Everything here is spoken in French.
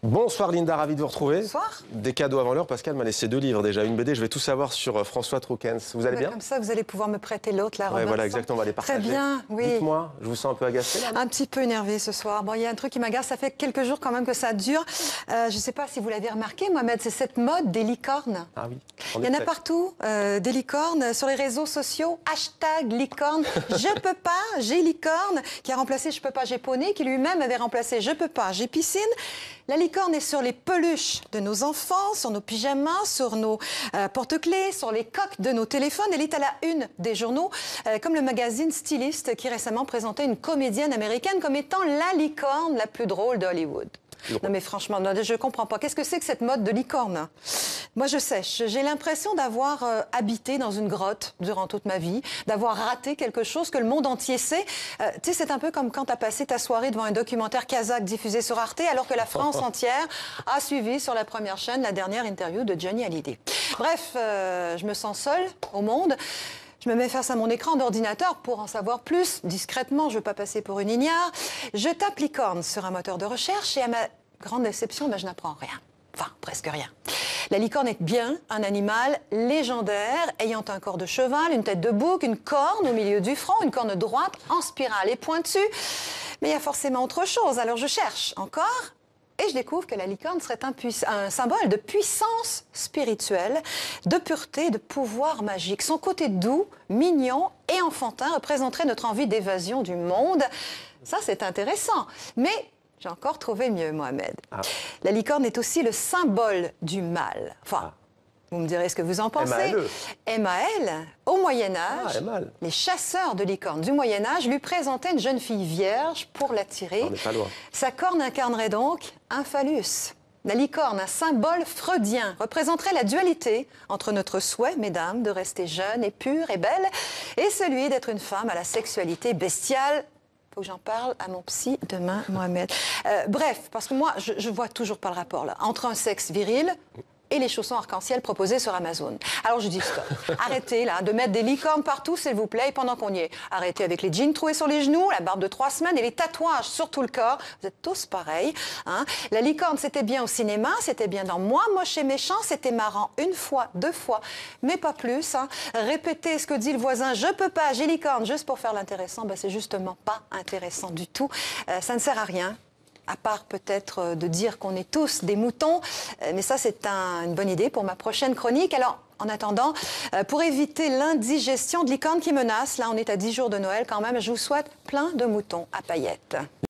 Bonsoir Linda, ravi de vous retrouver. Bonsoir. Des cadeaux avant l'heure, Pascal m'a laissé 2 livres déjà, une BD, je vais tout savoir sur François Troukens. Vous allez bien? Comme ça, vous allez pouvoir me prêter l'autre, là, Ouais, voilà, exactement, on va les partager. Très bien, oui. Dites-moi, je vous sens un peu agacé là? Un petit peu énervé ce soir. Bon, il y a un truc qui m'agace, ça fait quelques jours quand même que ça dure. Je ne sais pas si vous l'avez remarqué, Mohamed, c'est cette mode des licornes. Ah oui. Il y en a partout, des licornes, sur les réseaux sociaux, hashtag licorne, je peux pas, j'ai licorne, qui a remplacé je peux pas, j'ai poney, qui lui-même avait remplacé je peux pas, j'ai piscine. La licorne est sur les peluches de nos enfants, sur nos pyjamas, sur nos porte-clés, sur les coques de nos téléphones. Elle est à la une des journaux, comme le magazine Stylist qui récemment présentait une comédienne américaine comme étant la licorne la plus drôle d'Hollywood. Non mais franchement, je ne comprends pas. Qu'est-ce que c'est que cette mode de licorne? Moi je sèche. J'ai l'impression d'avoir habité dans une grotte durant toute ma vie, d'avoir raté quelque chose que le monde entier sait. Tu sais, c'est un peu comme quand tu as passé ta soirée devant un documentaire kazakh diffusé sur Arte, alors que la France entière a suivi sur la première chaîne la dernière interview de Johnny Hallyday. Bref, je me sens seule au monde. Je me mets face à mon écran d'ordinateur pour en savoir plus, discrètement, je ne veux pas passer pour une ignare. Je tape licorne sur un moteur de recherche et à ma grande déception, je n'apprends rien. Enfin, presque rien. La licorne est bien un animal légendaire, ayant un corps de cheval, une tête de bouc, une corne au milieu du front, une corne droite en spirale et pointue. Mais il y a forcément autre chose, alors je cherche encore. Et je découvre que la licorne serait un symbole de puissance spirituelle, de pureté, de pouvoir magique. Son côté doux, mignon et enfantin représenterait notre envie d'évasion du monde. Ça, c'est intéressant. Mais j'ai encore trouvé mieux, Mohamed. Ah. La licorne est aussi le symbole du mal. Enfin, vous me direz ce que vous en pensez. M.A.L. Au Moyen-Âge, les chasseurs de licornes du Moyen-Âge lui présentaient une jeune fille vierge pour l'attirer. On n'est pas loin. Sa corne incarnerait donc un phallus. La licorne, un symbole freudien, représenterait la dualité entre notre souhait, mesdames, de rester jeune et pure et belle, et celui d'être une femme à la sexualité bestiale. Faut que j'en parle à mon psy demain, Mohamed. Bref, parce que moi, je vois toujours pas le rapport là entre un sexe viril et les chaussons arc-en-ciel proposés sur Amazon. Alors je dis stop. Arrêtez là de mettre des licornes partout, s'il vous plaît, et pendant qu'on y est. Arrêtez avec les jeans troués sur les genoux, la barbe de 3 semaines et les tatouages sur tout le corps. Vous êtes tous pareils. Hein? La licorne, c'était bien au cinéma, c'était bien dans Moi, moche et méchant, c'était marrant 1 fois, 2 fois, mais pas plus. Hein? Répéter ce que dit le voisin, je peux pas, j'ai licorne, juste pour faire l'intéressant, c'est justement pas intéressant du tout. Ça ne sert à rien. À part peut-être de dire qu'on est tous des moutons. Mais ça, c'est une bonne idée pour ma prochaine chronique. Alors, en attendant, pour éviter l'indigestion de licorne qui menace, là, on est à 10 jours de Noël quand même, je vous souhaite plein de moutons à paillettes.